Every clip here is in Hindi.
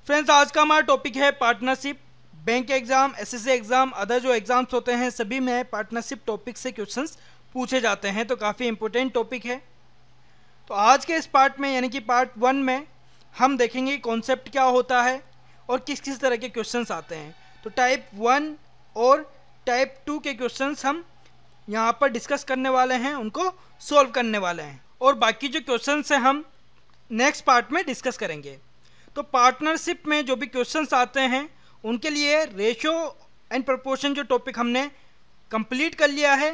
फ्रेंड्स, आज का हमारा टॉपिक है partnership. Bank exam, SSC exam, other जो एग्जाम्स होते हैं सभी में पार्टनरशिप टॉपिक से क्वेश्चंस पूछे जाते हैं, तो काफ़ी इंपॉर्टेंट टॉपिक है। तो आज के इस पार्ट में यानी कि पार्ट 1 में हम देखेंगे कॉन्सेप्ट क्या होता है और किस किस तरह के क्वेश्चंस आते हैं। तो टाइप 1 और टाइप 2 के क्वेश्चंस हम यहाँ पर डिस्कस करने वाले हैं, उनको सॉल्व करने वाले हैं, और बाकी जो क्वेश्चंस हैं हम नेक्स्ट पार्ट में डिस्कस करेंगे। तो पार्टनरशिप में जो भी क्वेश्चंस आते हैं उनके लिए रेशियो एंड प्रपोर्शन जो टॉपिक हमने कंप्लीट कर लिया है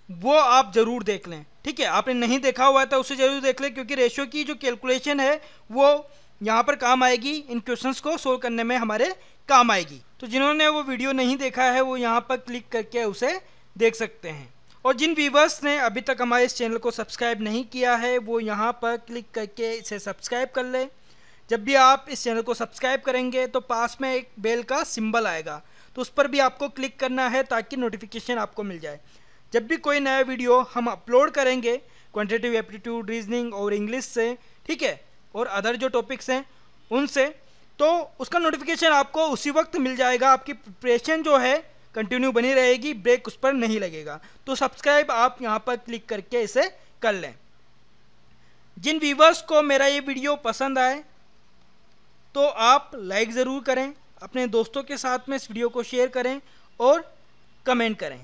वो आप ज़रूर देख लें, ठीक है। आपने नहीं देखा हुआ था उसे ज़रूर देख लें, क्योंकि रेशियो की जो कैलकुलेशन है वो यहाँ पर काम आएगी, इन क्वेश्चंस को सोल्व करने में हमारे काम आएगी। तो जिन्होंने वो वीडियो नहीं देखा है वो यहाँ पर क्लिक करके उसे देख सकते हैं, और जिन व्यूवर्स ने अभी तक हमारे इस चैनल को सब्सक्राइब नहीं किया है वो यहाँ पर क्लिक करके इसे सब्सक्राइब कर ले। जब भी आप इस चैनल को सब्सक्राइब करेंगे तो पास में एक बेल का सिंबल आएगा, तो उस पर भी आपको क्लिक करना है ताकि नोटिफिकेशन आपको मिल जाए। जब भी कोई नया वीडियो हम अपलोड करेंगे क्वांटिटेटिव एप्टीट्यूड, रीजनिंग और इंग्लिश से, ठीक है, और अदर जो टॉपिक्स हैं उनसे, तो उसका नोटिफिकेशन आपको उसी वक्त मिल जाएगा। आपकी प्रिपरेशन जो है कंटिन्यू बनी रहेगी, ब्रेक उस पर नहीं लगेगा। तो सब्सक्राइब आप यहाँ पर क्लिक करके इसे कर लें। जिन व्यूवर्स को मेरा ये वीडियो पसंद आए तो आप लाइक ज़रूर करें, अपने दोस्तों के साथ में इस वीडियो को शेयर करें और कमेंट करें।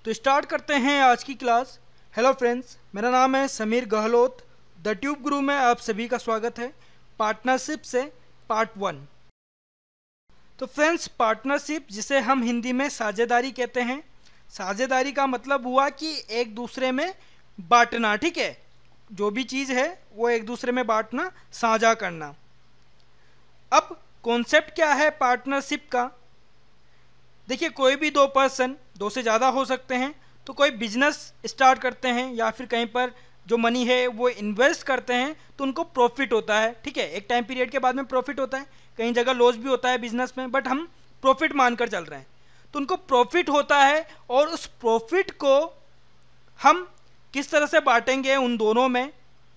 तो स्टार्ट करते हैं आज की क्लास। हेलो फ्रेंड्स, मेरा नाम है समीर गहलोत। द ट्यूब गुरु में आप सभी का स्वागत है। पार्टनरशिप से पार्ट 1। तो फ्रेंड्स, पार्टनरशिप जिसे हम हिंदी में साझेदारी कहते हैं, साझेदारी का मतलब हुआ कि एक दूसरे में बांटना, ठीक है। जो भी चीज़ है वो एक दूसरे में बांटना, साझा करना। अब कॉन्सेप्ट क्या है पार्टनरशिप का? देखिए, कोई भी दो पर्सन, दो से ज़्यादा हो सकते हैं, तो कोई बिजनेस स्टार्ट करते हैं या फिर कहीं पर जो मनी है वो इन्वेस्ट करते हैं तो उनको प्रॉफिट होता है, ठीक है। एक टाइम पीरियड के बाद में प्रॉफिट होता है, कई जगह लॉस भी होता है बिजनेस में, बट हम प्रॉफिट मानकर चल रहे हैं। तो उनको प्रॉफिट होता है और उस प्रॉफिट को हम किस तरह से बांटेंगे उन दोनों में,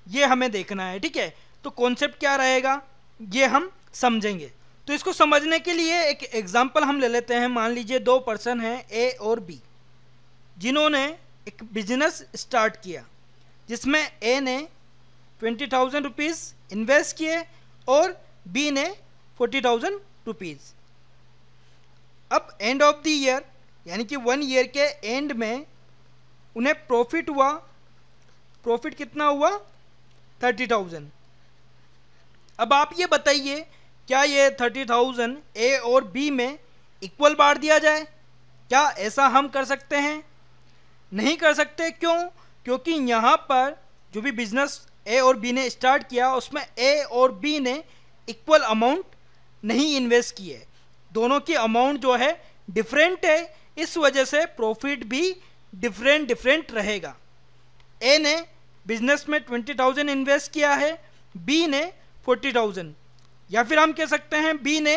ये हमें देखना है, ठीक है। तो कॉन्सेप्ट क्या रहेगा ये हम समझेंगे। तो इसको समझने के लिए एक एग्जांपल हम ले लेते हैं। मान लीजिए दो पर्सन हैं ए और बी, जिन्होंने एक बिजनेस स्टार्ट किया जिसमें ए ने 20,000 रुपीज़ इन्वेस्ट किए और बी ने 40,000 रुपीज़। अब एंड ऑफ द ईयर यानी कि 1 ईयर के एंड में उन्हें प्रॉफिट हुआ। प्रॉफिट कितना हुआ? 30,000। अब आप ये बताइए, क्या ये 30,000 ए और बी में इक्वल बांट दिया जाए? क्या ऐसा हम कर सकते हैं? नहीं कर सकते। क्यों? क्योंकि यहाँ पर जो भी बिजनेस ए और बी ने स्टार्ट किया उसमें ए और बी ने इक्वल अमाउंट नहीं इन्वेस्ट की है, दोनों की अमाउंट जो है डिफरेंट है। इस वजह से प्रॉफिट भी डिफरेंट रहेगा। ए ने बिजनेस में 20,000 इन्वेस्ट किया है, बी ने 40,000, या फिर हम कह सकते हैं बी ने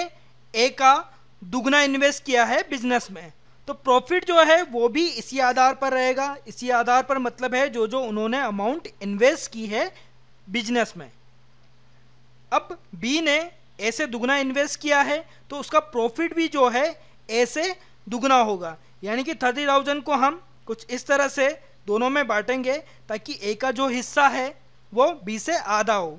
ए का दुगना इन्वेस्ट किया है बिजनेस में। तो प्रॉफिट जो है वो भी इसी आधार पर रहेगा। इसी आधार पर मतलब है जो जो उन्होंने अमाउंट इन्वेस्ट की है बिजनेस में। अब बी ने ए से दुगना इन्वेस्ट किया है तो उसका प्रॉफिट भी जो है ए से दुगना होगा, यानी कि 30,000 को हम कुछ इस तरह से दोनों में बांटेंगे ताकि ए का जो हिस्सा है वो बी से आधा हो,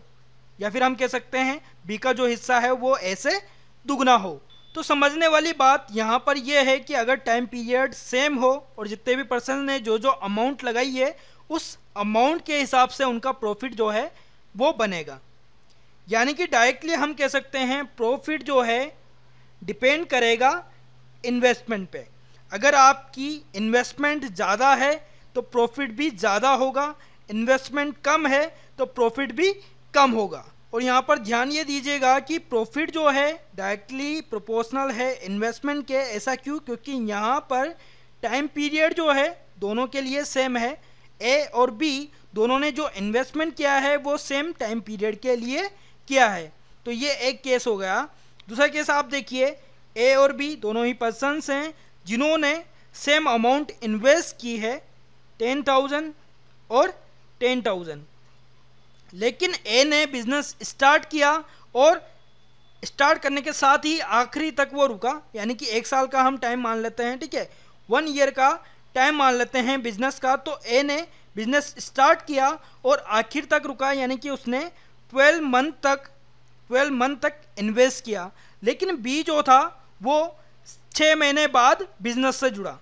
या फिर हम कह सकते हैं बी का जो हिस्सा है वो ए से दुगना हो। तो समझने वाली बात यहाँ पर यह है कि अगर टाइम पीरियड सेम हो और जितने भी पर्सन ने जो जो अमाउंट लगाई है उस अमाउंट के हिसाब से उनका प्रॉफिट जो है वो बनेगा। यानी कि डायरेक्टली हम कह सकते हैं प्रॉफिट जो है डिपेंड करेगा इन्वेस्टमेंट पे। अगर आपकी इन्वेस्टमेंट ज़्यादा है तो प्रॉफिट भी ज़्यादा होगा, इन्वेस्टमेंट कम है तो प्रॉफिट भी कम होगा। और यहाँ पर ध्यान ये दीजिएगा कि प्रॉफिट जो है डायरेक्टली प्रोपोर्शनल है इन्वेस्टमेंट के। ऐसा क्यों? क्योंकि यहाँ पर टाइम पीरियड जो है दोनों के लिए सेम है। ए और बी दोनों ने जो इन्वेस्टमेंट किया है वो सेम टाइम पीरियड के लिए किया है। तो ये एक केस हो गया। दूसरा केस आप देखिए, ए और बी दोनों ही पर्सन्स हैं जिन्होंने सेम अमाउंट इन्वेस्ट की है 10,000 और 10,000, लेकिन ए ने बिजनेस स्टार्ट किया और स्टार्ट करने के साथ ही आखिरी तक वो रुका, यानी कि 1 साल का हम टाइम मान लेते हैं, ठीक है, 1 ईयर का टाइम मान लेते हैं बिजनेस का। तो ए ने बिजनेस स्टार्ट किया और आखिर तक रुका, यानी कि उसने 12 मंथ तक इन्वेस्ट किया। लेकिन बी जो था वो 6 महीने बाद बिजनेस से जुड़ा।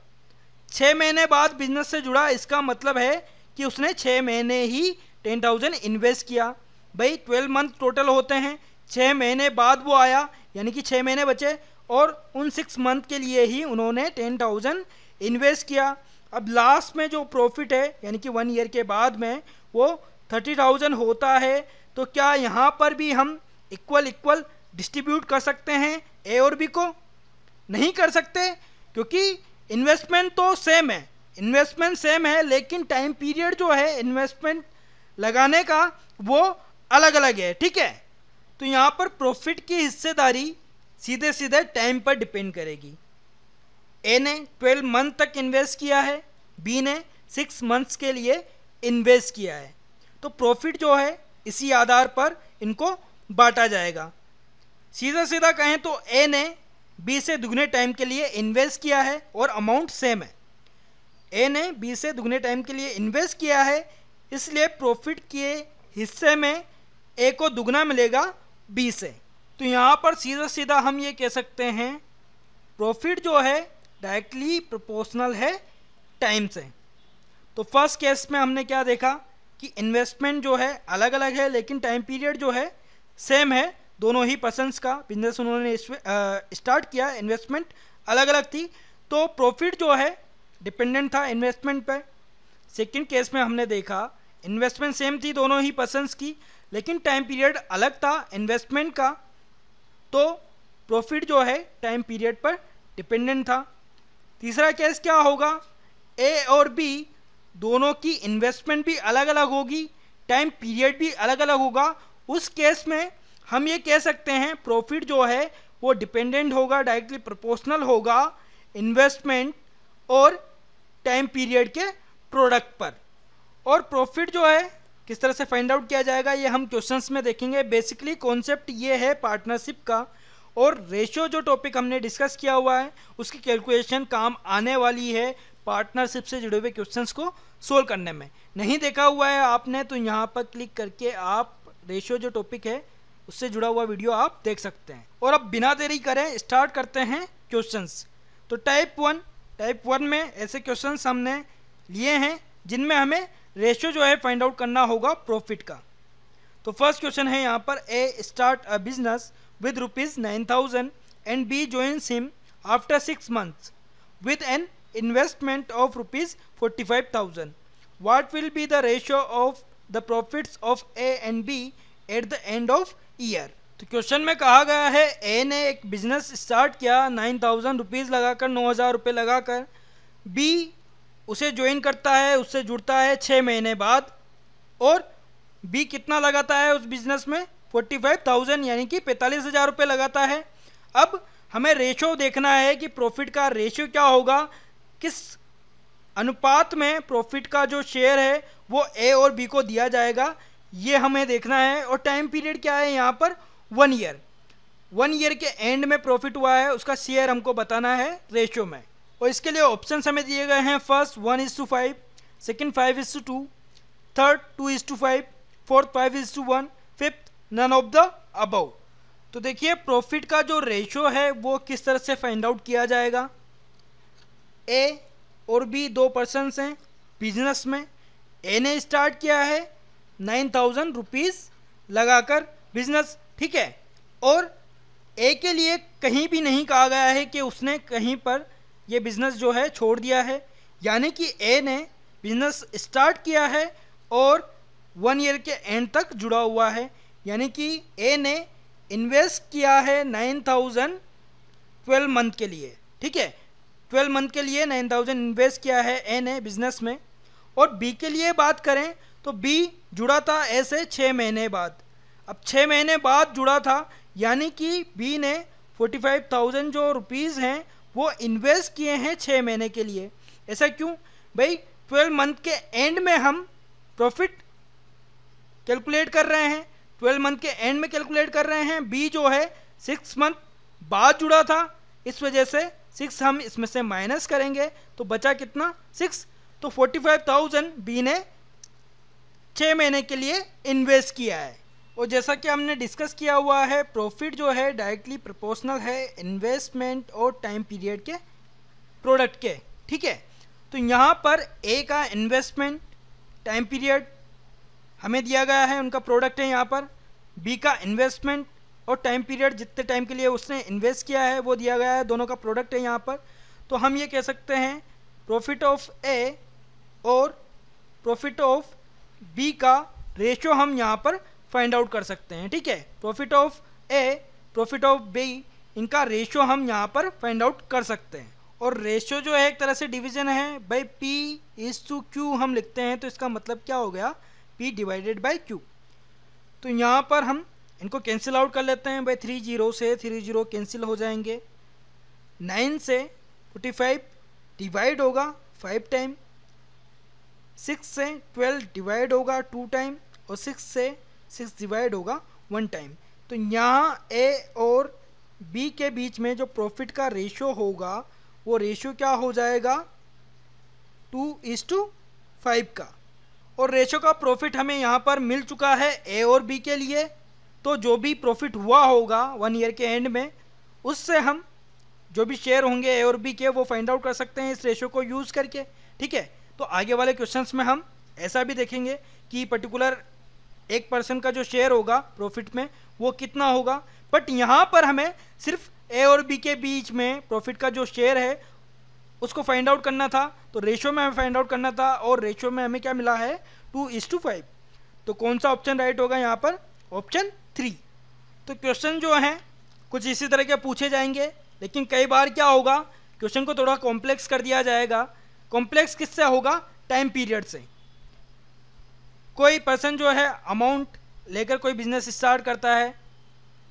6 महीने बाद बिजनेस से जुड़ा, इसका मतलब है कि उसने 6 महीने ही 10,000 इन्वेस्ट किया। भाई 12 मंथ टोटल होते हैं, 6 महीने बाद वो आया, यानी कि 6 महीने बचे और उन 6 मंथ के लिए ही उन्होंने 10,000 इन्वेस्ट किया। अब लास्ट में जो प्रॉफिट है, यानी कि 1 ईयर के बाद में वो 30,000 होता है। तो क्या यहाँ पर भी हम इक्वल डिस्ट्रीब्यूट कर सकते हैं ए और बी को? नहीं कर सकते, क्योंकि इन्वेस्टमेंट तो सेम है, इन्वेस्टमेंट सेम है, लेकिन टाइम पीरियड जो है इन्वेस्टमेंट लगाने का वो अलग अलग है, ठीक है। तो यहाँ पर प्रॉफिट की हिस्सेदारी सीधे टाइम पर डिपेंड करेगी। ए ने 12 मंथ तक इन्वेस्ट किया है, बी ने 6 मंथ्स के लिए इन्वेस्ट किया है। तो प्रॉफिट जो है इसी आधार पर इनको बांटा जाएगा। सीधा कहें तो ए ने बी से दुगने टाइम के लिए इन्वेस्ट किया है और अमाउंट सेम है। ए ने बी से दुगने टाइम के लिए इन्वेस्ट किया है, इसलिए प्रॉफिट के हिस्से में ए को दुगना मिलेगा बी से। तो यहाँ पर सीधा हम ये कह सकते हैं प्रॉफिट जो है डायरेक्टली प्रोपोर्शनल है टाइम से। तो फर्स्ट केस में हमने क्या देखा कि इन्वेस्टमेंट जो है अलग अलग है, लेकिन टाइम पीरियड जो है सेम है। दोनों ही पर्सन्स का बिजनेस उन्होंने स्टार्ट किया, इन्वेस्टमेंट अलग अलग थी, तो प्रॉफिट जो है डिपेंडेंट था इन्वेस्टमेंट पर। सेकंड केस में हमने देखा इन्वेस्टमेंट सेम थी दोनों ही पर्सन्स की, लेकिन टाइम पीरियड अलग था इन्वेस्टमेंट का, तो प्रॉफिट जो है टाइम पीरियड पर डिपेंडेंट था। तीसरा केस क्या होगा, ए और बी दोनों की इन्वेस्टमेंट भी अलग अलग होगी, टाइम पीरियड भी अलग अलग होगा। उस केस में हम ये कह सकते हैं प्रॉफिट जो है वो डिपेंडेंट होगा, डायरेक्टली प्रोपोर्शनल होगा इन्वेस्टमेंट और टाइम पीरियड के प्रोडक्ट पर। और प्रॉफिट जो है किस तरह से फाइंड आउट किया जाएगा ये हम क्वेश्चंस में देखेंगे। बेसिकली कॉन्सेप्ट ये है पार्टनरशिप का, और रेशियो जो टॉपिक हमने डिस्कस किया हुआ है उसकी कैलकुलेशन काम आने वाली है पार्टनरशिप से जुड़े हुए क्वेश्चंस को सोल्व करने में। नहीं देखा हुआ है आपने तो यहाँ पर क्लिक करके आप रेशियो जो टॉपिक है उससे जुड़ा हुआ वीडियो आप देख सकते हैं। और अब बिना देरी करें स्टार्ट करते हैं क्वेश्चंस। तो टाइप वन में ऐसे क्वेश्चंस हमने लिए हैं जिनमें हमें रेशियो जो है फाइंड आउट करना होगा प्रॉफिट का। तो फर्स्ट क्वेश्चन है यहाँ पर, A start a business with rupees 9,000 and B joins him after 6 months with an investment of rupees 45,000. What will be the ratio of the profits of A and B at the end of year? तो क्वेश्चन में कहा गया है ए ने एक बिजनेस स्टार्ट किया 9,000 रुपीज़ लगाकर, 9,000 रुपये लगाकर। बी उसे ज्वाइन करता है, उससे जुड़ता है 6 महीने बाद, और बी कितना लगाता है उस बिजनेस में 45,000 यानी कि 45,000 रुपये लगाता है। अब हमें रेशो देखना है कि प्रॉफिट का रेशियो क्या होगा, किस अनुपात में प्रॉफिट का जो शेयर है वो ए और बी को दिया जाएगा, ये हमें देखना है। और टाइम पीरियड क्या है यहाँ पर 1 ईयर। 1 ईयर के एंड में प्रॉफिट हुआ है उसका शेयर हमको बताना है रेशियो में। और इसके लिए ऑप्शन हमें दिए गए हैं, first 1:5, second 5:2, third 2:5, fourth 5:1, fifth none of the above. तो देखिए प्रॉफिट का जो रेशियो है वो किस तरह से फाइंड आउट किया जाएगा। ए और बी दो पर्सन्स हैं बिजनेस में। ए ने स्टार्ट किया है 9,000 रुपीज़ लगाकर बिजनेस, ठीक है, और ए के लिए कहीं भी नहीं कहा गया है कि उसने कहीं पर ये बिजनेस जो है छोड़ दिया है, यानी कि ए ने बिजनेस स्टार्ट किया है और 1 ईयर के एंड तक जुड़ा हुआ है, यानी कि ए ने इन्वेस्ट किया है 9,000 12 मंथ के लिए, ठीक है, 12 मंथ के लिए 9,000 इन्वेस्ट किया है ए ने बिजनेस में। और बी के लिए बात करें तो बी जुड़ा था ऐसे 6 महीने बाद। अब 6 महीने बाद जुड़ा था, यानी कि बी ने 45,000 जो रुपीज़ हैं वो इन्वेस्ट किए हैं 6 महीने के लिए। ऐसा क्यों भाई, 12 मंथ के एंड में हम प्रॉफिट कैलकुलेट कर रहे हैं। 12 मंथ के एंड में कैलकुलेट कर रहे हैं, बी जो है 6 मंथ बाद जुड़ा था, इस वजह से 6 हम इसमें से माइनस करेंगे तो बचा कितना 6। तो 45,000 बी ने 6 महीने के लिए इन्वेस्ट किया है। और जैसा कि हमने डिस्कस किया हुआ है, प्रॉफिट जो है डायरेक्टली प्रोपोर्शनल है इन्वेस्टमेंट और टाइम पीरियड के प्रोडक्ट के, ठीक है। तो यहाँ पर ए का इन्वेस्टमेंट टाइम पीरियड हमें दिया गया है, उनका प्रोडक्ट है यहाँ पर। बी का इन्वेस्टमेंट और टाइम पीरियड जितने टाइम के लिए उसने इन्वेस्ट किया है वो दिया गया है, दोनों का प्रोडक्ट है यहाँ पर। तो हम ये कह सकते हैं प्रॉफिट ऑफ ए और प्रॉफिट ऑफ बी का रेशियो हम यहाँ पर फाइंड आउट कर सकते हैं, ठीक है। Profit of A, profit of B, इनका रेशियो हम यहाँ पर फाइंड आउट कर सकते हैं। और रेशियो जो है एक तरह से डिवीजन है बाई P/Q हम लिखते हैं, तो इसका मतलब क्या हो गया P डिवाइडेड बाई Q। तो यहाँ पर हम इनको कैंसिल आउट कर लेते हैं भाई, 3 0 से 3 0 कैंसिल हो जाएंगे, 9 से 45 डिवाइड होगा 5 टाइम, 6 से 12 डिवाइड होगा 2 टाइम और 6 से 6 डिवाइड होगा 1 टाइम। तो यहाँ ए और बी के बीच में जो प्रॉफिट का रेशियो होगा वो रेशियो क्या हो जाएगा 2:5 का। और रेशियो का प्रॉफिट हमें यहाँ पर मिल चुका है ए और बी के लिए। तो जो भी प्रॉफिट हुआ होगा 1 ईयर के एंड में, उससे हम जो भी शेयर होंगे ए और बी के वो फाइंड आउट कर सकते हैं इस रेशियो को यूज़ करके, ठीक है। तो आगे वाले क्वेश्चंस में हम ऐसा भी देखेंगे कि पर्टिकुलर एक पर्सन का जो शेयर होगा प्रॉफिट में वो कितना होगा। बट यहाँ पर हमें सिर्फ ए और बी के बीच में प्रॉफिट का जो शेयर है उसको फाइंड आउट करना था, तो रेशियो में हमें फाइंड आउट करना था और रेशियो में हमें क्या मिला है 2:5। तो कौन सा ऑप्शन राइट होगा यहाँ पर, ऑप्शन 3। तो क्वेश्चन जो हैं कुछ इसी तरह के पूछे जाएंगे, लेकिन कई बार क्या होगा क्वेश्चन को थोड़ा कॉम्प्लेक्स कर दिया जाएगा। कॉम्प्लेक्स किससे होगा, टाइम पीरियड से। कोई पर्सन जो है अमाउंट लेकर कोई बिजनेस स्टार्ट करता है,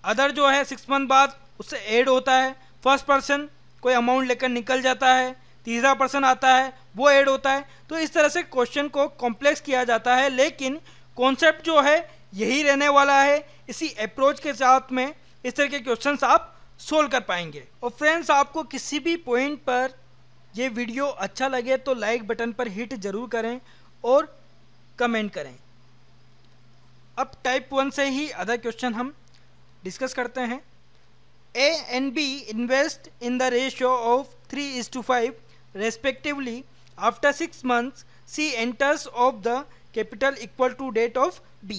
अदर जो है 6 मंथ बाद उससे ऐड होता है, फर्स्ट पर्सन कोई अमाउंट लेकर निकल जाता है, तीसरा पर्सन आता है वो ऐड होता है। तो इस तरह से क्वेश्चन को कॉम्प्लेक्स किया जाता है, लेकिन कॉन्सेप्ट जो है यही रहने वाला है। इसी अप्रोच के साथ में इस तरह के क्वेश्चंस आप सोल्व कर पाएंगे। और फ्रेंड्स, आपको किसी भी पॉइंट पर ये वीडियो अच्छा लगे तो लाइक बटन पर हिट ज़रूर करें और कमेंट करें। अब टाइप 1 से ही अदर क्वेश्चन हम डिस्कस करते हैं। A and B invest in the ratio of 3:5 respectively. After 6 months, C enters of the capital equal to date of B.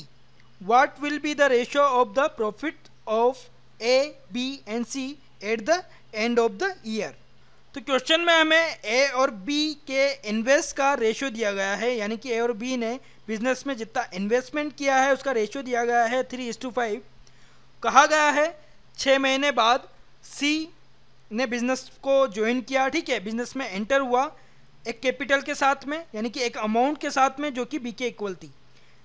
What will be the ratio of the profit of A, B and C at the end of the year? तो क्वेश्चन में हमें A और B के इन्वेस्ट का रेशियो दिया गया है, यानी कि A और B ने बिजनेस में जितना इन्वेस्टमेंट किया है उसका रेशियो दिया गया है 3:5। कहा गया है 6 महीने बाद सी ने बिजनेस को ज्वाइन किया, ठीक है, बिजनेस में एंटर हुआ एक कैपिटल के साथ में, यानी कि एक अमाउंट के साथ में जो कि बी के इक्वल थी।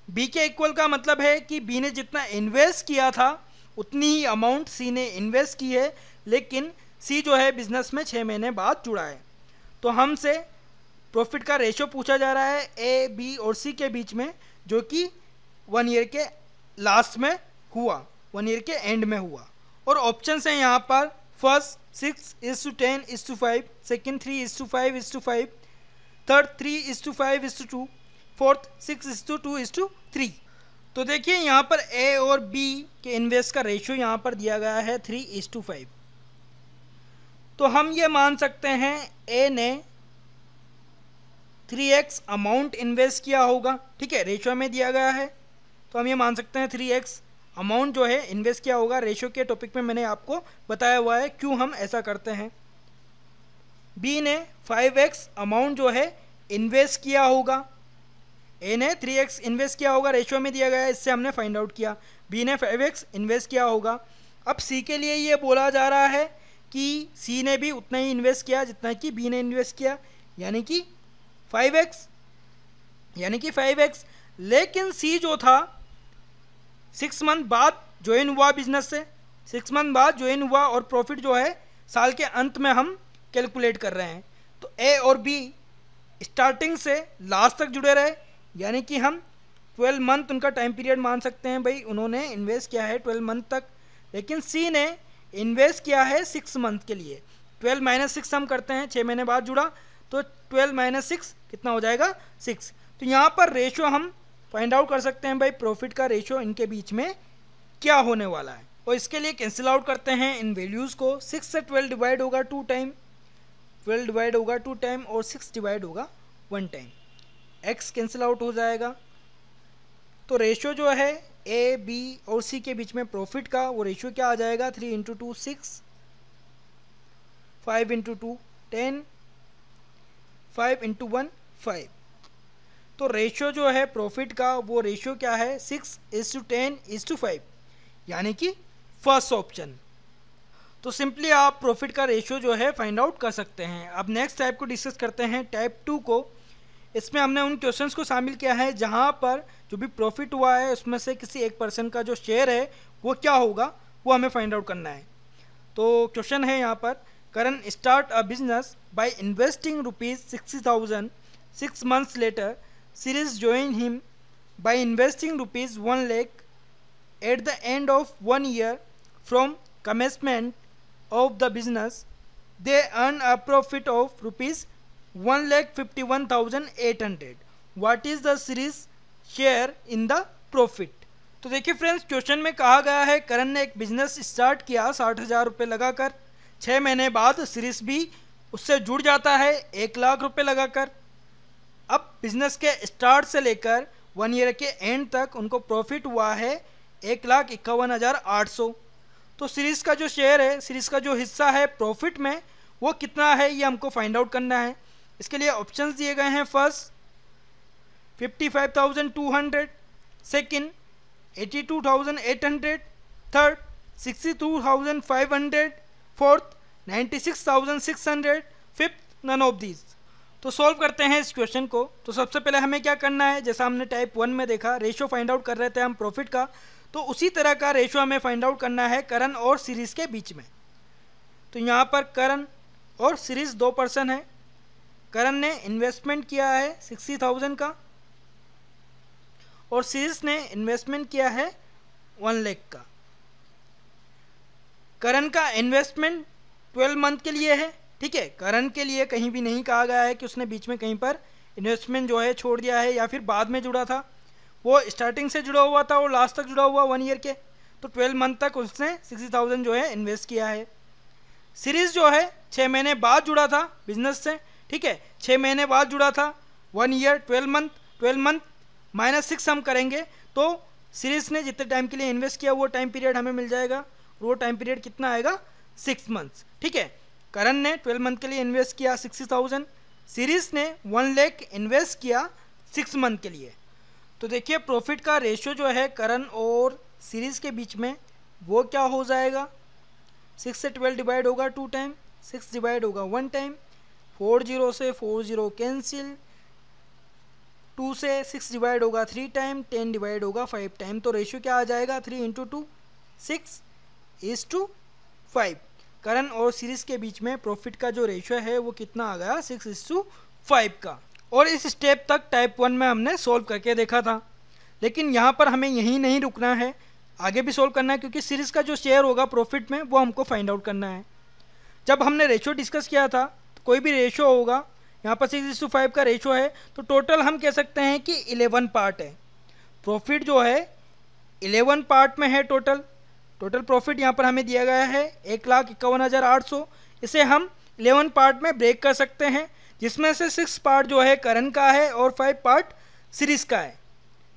बी के इक्वल का मतलब है कि बी ने जितना इन्वेस्ट किया था उतनी ही अमाउंट सी ने इन्वेस्ट की है, लेकिन सी जो है बिजनेस में 6 महीने बाद जुड़ा है। तो हमसे प्रॉफिट का रेशियो पूछा जा रहा है ए, बी और सी के बीच में, जो कि 1 ईयर के लास्ट में हुआ, 1 ईयर के एंड में हुआ। और ऑप्शन हैं यहाँ पर, फर्स्ट 6:10:5, सेकेंड 3:5:5, थर्ड 3:5:2, फोर्थ 6:2:3। तो देखिए यहाँ पर ए और बी के इन्वेस्ट का रेशियो यहाँ पर दिया गया है 3:5। तो हम ये मान सकते हैं ए ने 3x अमाउंट इन्वेस्ट किया होगा, ठीक है, रेशियो में दिया गया है। तो हम ये मान सकते हैं 3x अमाउंट जो है इन्वेस्ट किया होगा। रेशियो के टॉपिक में मैंने आपको बताया हुआ है क्यों हम ऐसा करते हैं। बी ने 5x अमाउंट जो है इन्वेस्ट किया होगा, ए ने 3x इन्वेस्ट किया होगा, रेशियो में दिया गया है, इससे हमने फाइंड आउट किया। बी ने 5x इन्वेस्ट किया होगा। अब सी के लिए ये बोला जा रहा है कि सी ने भी उतना ही इन्वेस्ट किया जितना कि बी ने इन्वेस्ट किया, यानी कि 5x। लेकिन सी जो था 6 मंथ बाद ज्वाइन हुआ बिजनेस से, 6 मंथ बाद ज्वाइन हुआ और प्रॉफिट जो है साल के अंत में हम कैलकुलेट कर रहे हैं। तो ए और बी स्टार्टिंग से लास्ट तक जुड़े रहे, यानी कि हम 12 मंथ उनका टाइम पीरियड मान सकते हैं, भाई उन्होंने इन्वेस्ट किया है 12 मंथ तक। लेकिन सी ने इन्वेस्ट किया है 6 मंथ के लिए। 12 माइनस 6 हम करते हैं, 6 महीने बाद जुड़ा, तो 12 माइनस 6 कितना हो जाएगा 6। तो यहाँ पर रेशो हम फाइंड आउट कर सकते हैं भाई, प्रॉफिट का रेशो इनके बीच में क्या होने वाला है। और इसके लिए कैंसिल आउट करते हैं इन वैल्यूज़ को। 6 से 12 डिवाइड होगा 2 टाइम, 12 डिवाइड होगा 2 टाइम, और 6 डिवाइड होगा 1 टाइम। x कैंसिल आउट हो जाएगा। तो रेशो जो है ए बी और सी के बीच में प्रॉफिट का, वो रेशो क्या आ जाएगा, 3 इंटू 2 6, 5 इंटू 2 10, 5 इंटू 1 5। तो रेशो जो है प्रॉफिट का, वो रेशो क्या है, 6:10:5, यानी कि फर्स्ट ऑप्शन। तो सिंपली आप प्रॉफिट का रेशो जो है फाइंड आउट कर सकते हैं। अब नेक्स्ट टाइप को डिस्कस करते हैं, टाइप 2 को। इसमें हमने उन क्वेश्चंस को शामिल किया है जहां पर जो भी प्रॉफिट हुआ है उसमें से किसी एक पर्सन का जो शेयर है वो क्या होगा, वो हमें फाइंड आउट करना है। तो क्वेश्चन है यहाँ पर, Karan start a business by investing ₹60,000। 6 months later Series joined him by investing ₹1 lakh. At the end of 1 year from commencement of the business, they earn a profit of ₹1,51,800. What is the series share in the profit? तो देखिए फ्रेंड्स, क्वेश्चन में कहा गया है करण ने एक बिजनेस स्टार्ट किया 60,000 रुपये लगाकर। 6 महीने बाद सीरीज भी उससे जुड़ जाता है 1 लाख रुपये लगाकर। अब बिजनेस के स्टार्ट से लेकर 1 ईयर के एंड तक उनको प्रॉफिट हुआ है 1,51,800। तो सीरीज़ का जो शेयर है, सीरीज़ का जो हिस्सा है प्रॉफिट में, वो कितना है ये हमको फाइंड आउट करना है। इसके लिए ऑप्शंस दिए गए हैं, first 55,200, second 82,800, third 62,500, fourth 96,600, fifth none of these. तो सॉल्व करते हैं इस क्वेश्चन को। तो सबसे पहले हमें क्या करना है, जैसा हमने टाइप 1 में देखा, रेशो फाइंड आउट कर रहे थे हम प्रॉफिट का, तो उसी तरह का रेशो हमें फाइंड आउट करना है करण और सीरीज के बीच में। तो यहाँ पर करण और सीरीज 2 पर्सन है। करण ने इन्वेस्टमेंट किया है 60,000 का और सीरीज ने इन्वेस्टमेंट किया है 1 लाख का। करण का इन्वेस्टमेंट 12 मंथ के लिए है, ठीक है। करण के लिए कहीं भी नहीं कहा गया है कि उसने बीच में कहीं पर इन्वेस्टमेंट जो है छोड़ दिया है या फिर बाद में जुड़ा था। वो स्टार्टिंग से जुड़ा हुआ था और लास्ट तक जुड़ा हुआ 1 ईयर के। तो 12 मंथ तक उसने 60,000 जो है इन्वेस्ट किया है। सीरीज जो है 6 महीने बाद जुड़ा था बिजनेस से, ठीक है। 6 महीने बाद जुड़ा था, 1 ईयर 12 मंथ माइनस 6 हम करेंगे तो सीरीज ने जितने टाइम के लिए इन्वेस्ट किया वो टाइम पीरियड हमें मिल जाएगा। वो टाइम पीरियड कितना आएगा, 6 मंथ्स, ठीक है। करण ने 12 मंथ के लिए इन्वेस्ट किया 60,000, सीरीज ने 1 लाख इन्वेस्ट किया 6 मंथ के लिए। तो देखिए प्रॉफिट का रेशियो जो है करण और सीरीज के बीच में वो क्या हो जाएगा, 6 से 12 डिवाइड होगा 2 टाइम, 6 डिवाइड होगा 1 टाइम, 40 से 40 कैंसिल, 2 से 6 डिवाइड होगा 3 टाइम, 10 डिवाइड होगा 5 टाइम। तो रेशियो क्या आ जाएगा, 3 इंटू 2 6:5। करण और सीरीज के बीच में प्रॉफिट का जो रेशियो है वो कितना आ गया, 6:5 का। और इस स्टेप तक टाइप 1 में हमने सोल्व करके देखा था। लेकिन यहाँ पर हमें यहीं नहीं रुकना है, आगे भी सोल्व करना है, क्योंकि सीरीज का जो शेयर होगा प्रॉफिट में वो हमको फाइंड आउट करना है। जब हमने रेशियो डिस्कस किया था तो कोई भी रेशियो होगा, यहाँ पर 6:5 का रेशियो है, तो टोटल हम कह सकते हैं कि 11 पार्ट है। प्रॉफिट जो है 11 पार्ट में है टोटल प्रॉफिट यहाँ पर हमें दिया गया है 1,51,800। इसे हम 11 पार्ट में ब्रेक कर सकते हैं, जिसमें से 6 पार्ट जो है करण का है और 5 पार्ट सीरीज का है।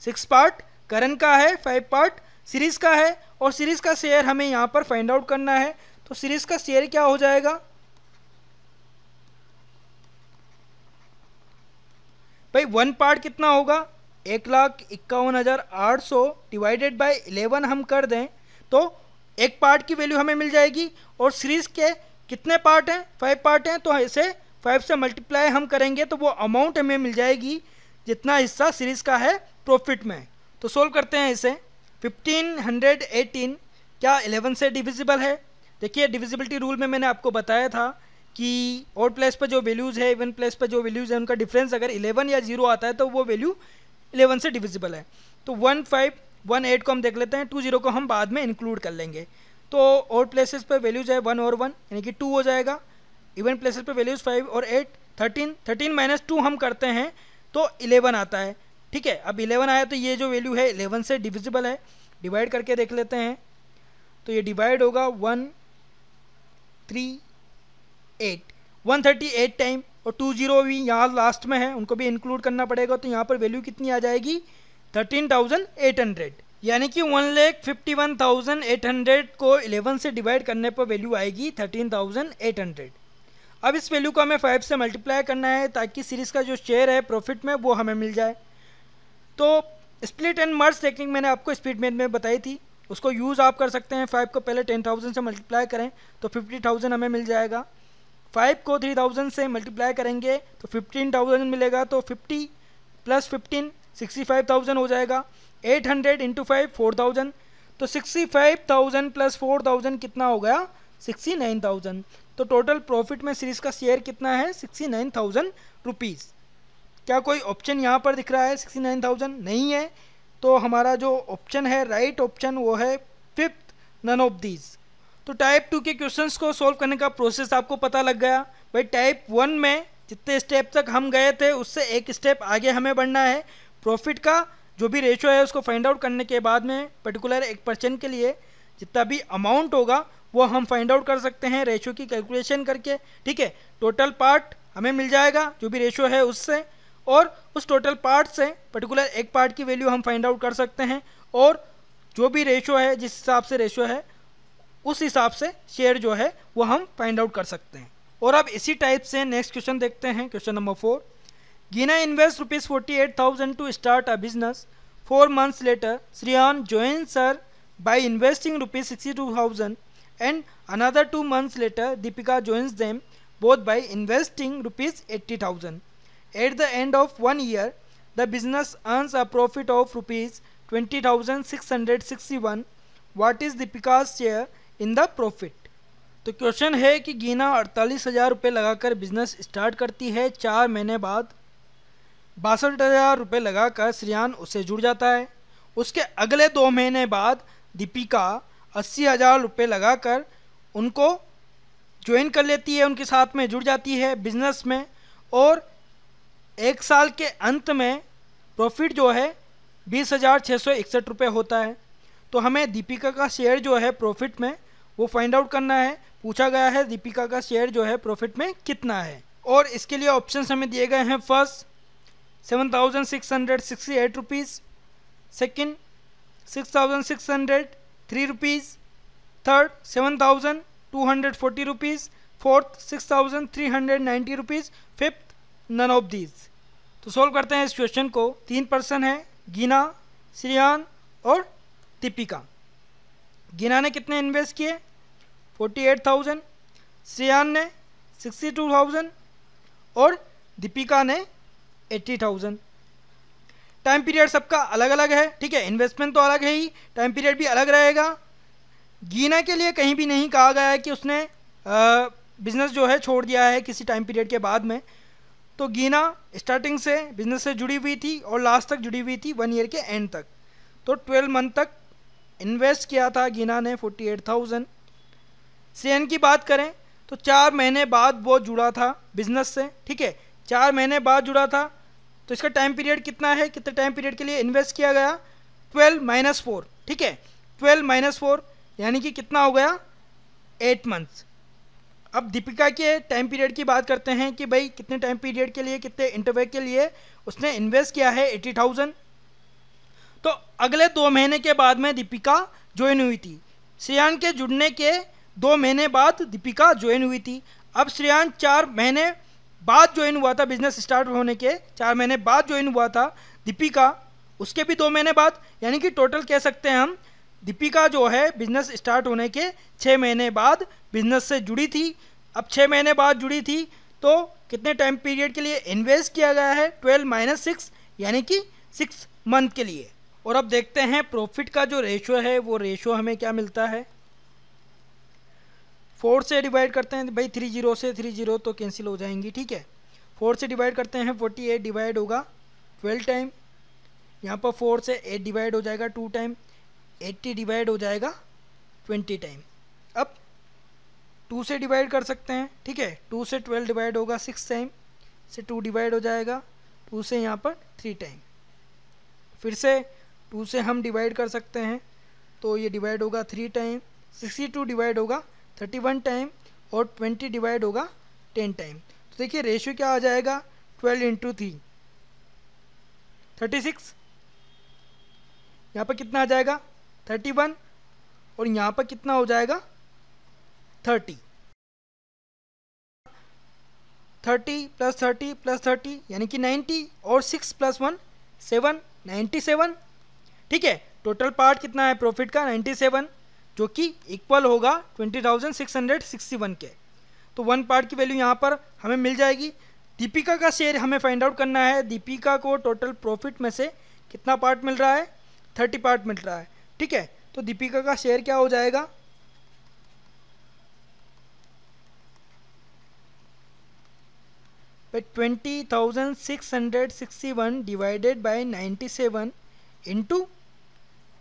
6 पार्ट करण का है, 5 पार्ट सीरीज का है, और सीरीज का शेयर हमें यहाँ पर फाइंड आउट करना है। तो सीरीज का शेयर क्या हो जाएगा भाई, 1 पार्ट कितना होगा, 1,51,800 डिवाइडेड बाय 11 हम कर दें तो 1 पार्ट की वैल्यू हमें मिल जाएगी। और सीरीज के कितने पार्ट हैं, 5 पार्ट हैं, तो इसे 5 से मल्टीप्लाई हम करेंगे तो वो अमाउंट हमें मिल जाएगी जितना हिस्सा सीरीज का है प्रॉफिट में। तो सोल्व करते हैं इसे। 1518 क्या 11 से डिविजिबल है? देखिए डिविजिबिलिटी रूल में मैंने आपको बताया था कि ऑड प्लेस पर जो वैल्यूज़ है, इवन प्लेस पर जो वैल्यूज़ है, उनका डिफरेंस अगर 11 या 0 आता है तो वो वैल्यू 11 से डिविजिबल है। तो 1518 को हम देख लेते हैं, 20 को हम बाद में इंक्लूड कर लेंगे। तो और प्लेसेस पे वैल्यूज है 1 और 1 यानी कि 2 हो जाएगा। इवन प्लेसेस पे वैल्यूज 5 और 8, 13 माइनस 2 हम करते हैं तो 11 आता है। ठीक है, अब 11 आया तो ये जो वैल्यू है 11 से डिविजिबल है। डिवाइड करके देख लेते हैं, तो ये डिवाइड होगा 138 टाइम, और 20 भी यहाँ लास्ट में है, उनको भी इंक्लूड करना पड़ेगा। तो यहाँ पर वैल्यू कितनी आ जाएगी 13,800, यानी कि 1,51,800 को 11 से डिवाइड करने पर वैल्यू आएगी 13,800। अब इस वैल्यू को हमें 5 से मल्टीप्लाई करना है ताकि सीरीज़ का जो शेयर है प्रॉफिट में वो हमें मिल जाए। तो स्प्लिट एंड मर्ज टेक्निक मैंने आपको स्पीड मेथ में बताई थी, उसको यूज़ आप कर सकते हैं। 5 को पहले 10,000 से मल्टीप्लाई करें तो 50,000 हमें मिल जाएगा। 5 को 3,000 से मल्टीप्लाई करेंगे तो 15,000 मिलेगा। तो 50 + 15 65,000 हो जाएगा। 800 × 5 4,000, तो 65,000 + 4,000 कितना हो गया 69,000। तो टोटल प्रॉफिट में सीरीज़ का शेयर कितना है 69,000 रुपीज़। क्या कोई ऑप्शन यहाँ पर दिख रहा है 69,000? नहीं है। तो हमारा जो ऑप्शन है राइट ऑप्शन वो है 5th, नन ऑफ दीज। तो टाइप 2 के क्वेश्चंस को सॉल्व करने का प्रोसेस आपको पता लग गया। भाई टाइप 1 में जितने स्टेप तक हम गए थे उससे एक स्टेप आगे हमें बढ़ना है। प्रॉफिट का जो भी रेशो है उसको फाइंड आउट करने के बाद में पर्टिकुलर 1% के लिए जितना भी अमाउंट होगा वो हम फाइंड आउट कर सकते हैं रेशो की कैलकुलेशन करके। ठीक है, टोटल पार्ट हमें मिल जाएगा जो भी रेशो है उससे, और उस टोटल पार्ट से पर्टिकुलर एक पार्ट की वैल्यू हम फाइंड आउट कर सकते हैं, और जो भी रेशो है जिस हिसाब से रेशो है उस हिसाब से शेयर जो है वो हम फाइंड आउट कर सकते हैं। और अब इसी टाइप से नेक्स्ट क्वेश्चन देखते हैं, question number 4। Gina invests ₹48,000 to start a business. 4 months later, Shriyan joins her by investing ₹62,000, and another 2 months later, Deepika joins them both by investing ₹80,000. At the end of 1 year, the business earns a profit of ₹20,661. What is Deepika's share in the profit? तो क्वेश्चन है कि गीना 48,000 रुपये लगाकर बिजनेस स्टार्ट करती है। 4 महीने बाद 62,000 रुपये लगाकर श्रेयान उससे जुड़ जाता है। उसके अगले 2 महीने बाद दीपिका 80,000 रुपये लगाकर उनको ज्वाइन कर लेती है, उनके साथ में जुड़ जाती है बिजनेस में, और 1 साल के अंत में प्रॉफिट जो है 20,661 रुपये होता है। तो हमें दीपिका का शेयर जो है प्रॉफिट में वो फाइंड आउट करना है। पूछा गया है दीपिका का शेयर जो है प्रॉफिट में कितना है, और इसके लिए ऑप्शंस हमें दिए गए हैं। First 7,668 rupees, second 6,603 rupees, third 7,240 rupees, fourth 6,390 rupees, fifth none of these. तो सॉल्व करते हैं इस क्वेश्चन को। 3 पर्सन है, गीना, श्रेयान और दीपिका। गीना ने कितने इन्वेस्ट किए 48,000, श्रेयान ने 62,000 और दीपिका ने 80,000। टाइम पीरियड सबका अलग अलग है। ठीक है, इन्वेस्टमेंट तो अलग है ही, टाइम पीरियड भी अलग रहेगा। गीना के लिए कहीं भी नहीं कहा गया है कि उसने बिजनेस जो है छोड़ दिया है किसी टाइम पीरियड के बाद में। तो गीना स्टार्टिंग से बिजनेस से जुड़ी हुई थी और लास्ट तक जुड़ी हुई थी 1 ईयर के एंड तक। तो 12 मंथ तक इन्वेस्ट किया था गीना ने 48,000। श्रेयान की बात करें तो 4 महीने बाद वो जुड़ा था बिजनेस से। ठीक है, 4 महीने बाद जुड़ा था, तो इसका टाइम पीरियड कितना है, कितने टाइम पीरियड के लिए इन्वेस्ट किया गया 12 - 4। ठीक है, 12 - 4 यानी कि कितना हो गया 8 मंथ्स। अब दीपिका के टाइम पीरियड की बात करते हैं कि भाई कितने टाइम पीरियड के लिए, कितने इंटरवल के लिए उसने इन्वेस्ट किया है 80,000। तो अगले 2 महीने के बाद में दीपिका ज्वाइन हुई थी। श्रेयान के जुड़ने के 2 महीने बाद दीपिका ज्वाइन हुई थी। अब श्रेयान 4 महीने बाद ज्वाइन हुआ था, बिजनेस स्टार्ट होने के 4 महीने बाद ज्वाइन हुआ था। दीपिका उसके भी 2 महीने बाद, यानी कि टोटल कह सकते हैं हम दीपिका जो है बिजनेस स्टार्ट होने के 6 महीने बाद बिजनेस से जुड़ी थी। अब 6 महीने बाद जुड़ी थी तो कितने टाइम पीरियड के लिए इन्वेस्ट किया गया है 12 - 6 यानी कि 6 मंथ के लिए। और अब देखते हैं प्रॉफिट का जो रेशो है वो रेशो हमें क्या मिलता है। 4 से डिवाइड करते हैं भाई, 30 से 30 तो कैंसिल हो जाएंगी। ठीक है, 4 से डिवाइड करते हैं 48 डिवाइड होगा 12 टाइम, यहाँ पर 4 से 8 डिवाइड हो जाएगा 2 टाइम, 80 डिवाइड हो जाएगा 20 टाइम। अब 2 से डिवाइड कर सकते हैं, ठीक है। 2 से 12 डिवाइड होगा 6 टाइम, से 2 डिवाइड हो जाएगा, 2 से यहाँ पर 3 टाइम। फिर से 2 से हम डिवाइड कर सकते हैं, तो ये डिवाइड होगा 3 टाइम, 62 डिवाइड होगा 31 टाइम और 20 डिवाइड होगा 10 टाइम। तो देखिए रेशियो क्या आ जाएगा, 12 इंटू 3 36, यहाँ पर कितना आ जाएगा 31 और यहाँ पर कितना हो जाएगा 30 प्लस 30 प्लस 30 यानी कि 90 और 6 प्लस 1 7 97, ठीक है। टोटल पार्ट कितना है प्रॉफिट का 97, जो कि इक्वल होगा 20,661 के। तो 1 पार्ट की वैल्यू यहाँ पर हमें मिल जाएगी। दीपिका का शेयर हमें फाइंड आउट करना है, दीपिका को टोटल प्रॉफिट में से कितना पार्ट मिल रहा है, 30 पार्ट मिल रहा है, ठीक है। तो दीपिका का शेयर क्या हो जाएगा, भाई 20,661 डिवाइडेड बाई 97 इंटू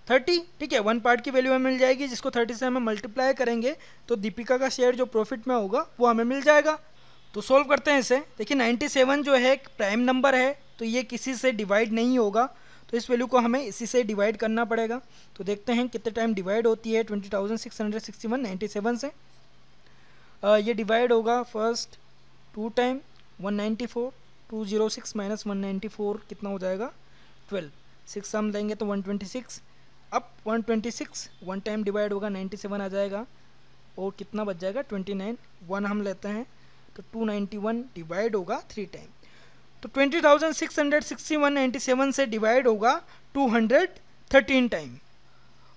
30, ठीक है। 1 पार्ट की वैल्यू हमें मिल जाएगी, जिसको 30 से हमें मल्टीप्लाई करेंगे तो दीपिका का शेयर जो प्रॉफिट में होगा वो हमें मिल जाएगा। तो सोल्व करते हैं इसे। देखिए 97 जो है एक प्राइम नंबर है, तो ये किसी से डिवाइड नहीं होगा, तो इस वैल्यू को हमें इसी से डिवाइड करना पड़ेगा। तो देखते हैं कितने टाइम डिवाइड होती है 20,661 97 से। ये डिवाइड होगा फर्स्ट 2 टाइम 194, 206 माइनस 194 कितना हो जाएगा 12, 6 हम लेंगे तो 126। अब 126 1 टाइम डिवाइड होगा 97 आ जाएगा और कितना बच जाएगा 29, 1 हम लेते हैं तो 291 डिवाइड होगा 3 टाइम। तो 20,661 97 से डिवाइड होगा 213 टाइम।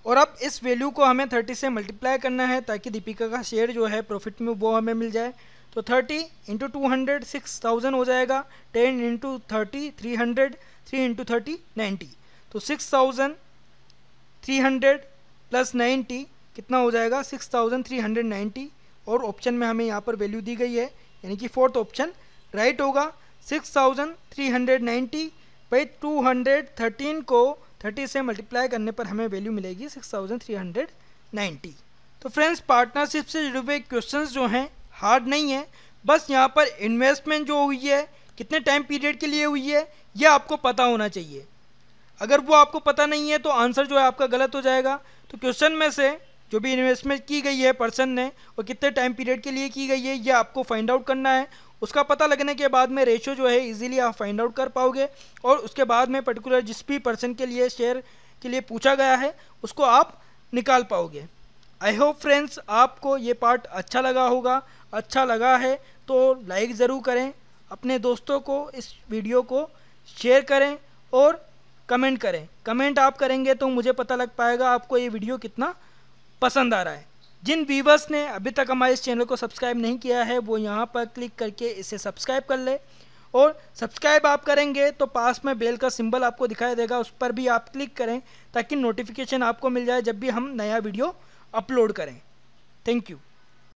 और अब इस वैल्यू को हमें 30 से मल्टीप्लाई करना है ताकि दीपिका का शेयर जो है प्रॉफिट में वो हमें मिल जाए। तो 30 इंटू 200 6000 हो जाएगा, 10 इंटू 30 300, 3 इंटू 30 90। तो 6300 प्लस 90 कितना हो जाएगा 6390। और ऑप्शन में हमें यहाँ पर वैल्यू दी गई है, यानी कि फोर्थ ऑप्शन राइट होगा। 6390 बाई 213 को 30 से मल्टीप्लाई करने पर हमें वैल्यू मिलेगी 6390। तो फ्रेंड्स पार्टनरशिप से जुड़े हुए क्वेश्चंस जो हैं हार्ड नहीं है, बस यहाँ पर इन्वेस्टमेंट जो हुई है कितने टाइम पीरियड के लिए हुई है यह आपको पता होना चाहिए। अगर वो आपको पता नहीं है तो आंसर जो है आपका गलत हो जाएगा। तो क्वेश्चन में से जो भी इन्वेस्टमेंट की गई है पर्सन ने और कितने टाइम पीरियड के लिए की गई है ये आपको फाइंड आउट करना है। उसका पता लगने के बाद में रेशियो जो है इजीली आप फाइंड आउट कर पाओगे और उसके बाद में पर्टिकुलर जिस भी पर्सन के लिए शेयर के लिए पूछा गया है उसको आप निकाल पाओगे। आई होप फ्रेंड्स आपको ये पार्ट अच्छा लगा होगा। अच्छा लगा है तो लाइक ज़रूर करें, अपने दोस्तों को इस वीडियो को शेयर करें और कमेंट करें। कमेंट आप करेंगे तो मुझे पता लग पाएगा आपको ये वीडियो कितना पसंद आ रहा है। जिन व्यूवर्स ने अभी तक हमारे इस चैनल को सब्सक्राइब नहीं किया है वो यहाँ पर क्लिक करके इसे सब्सक्राइब कर ले और सब्सक्राइब आप करेंगे तो पास में बेल का सिंबल आपको दिखाई देगा, उस पर भी आप क्लिक करें ताकि नोटिफिकेशन आपको मिल जाए जब भी हम नया वीडियो अपलोड करें। Thank you.